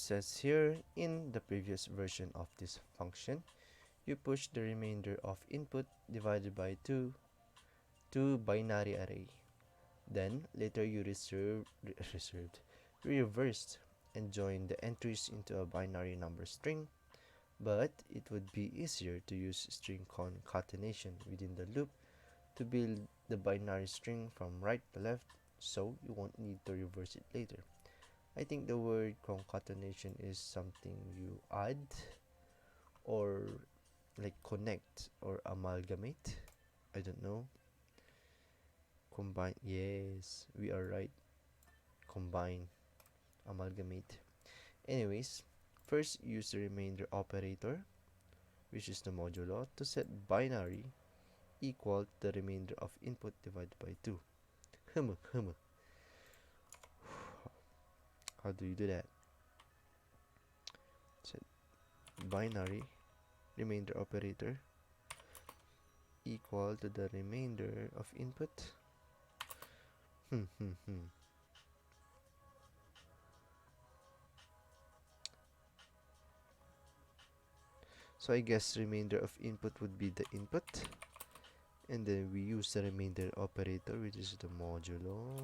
says here, in the previous version of this function, you push the remainder of input divided by 2 to binary array. Then later you reversed and joined the entries into a binary number string, but it would be easier to use string concatenation within the loop to build the binary string from right to left, so you won't need to reverse it later. I think the word concatenation is something you add or like connect or amalgamate. I don't know. Combine. Yes, we are right. Combine, amalgamate. Anyways, first use the remainder operator, which is the modulo, to set binary equal to the remainder of input divided by 2. Hum. How do you do that? Set binary remainder operator equal to the remainder of input. So I guess remainder of input would be the input, and then we use the remainder operator, which is the modulo,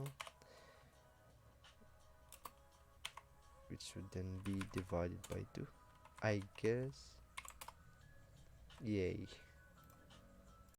which would then be divided by 2, I guess. Yay.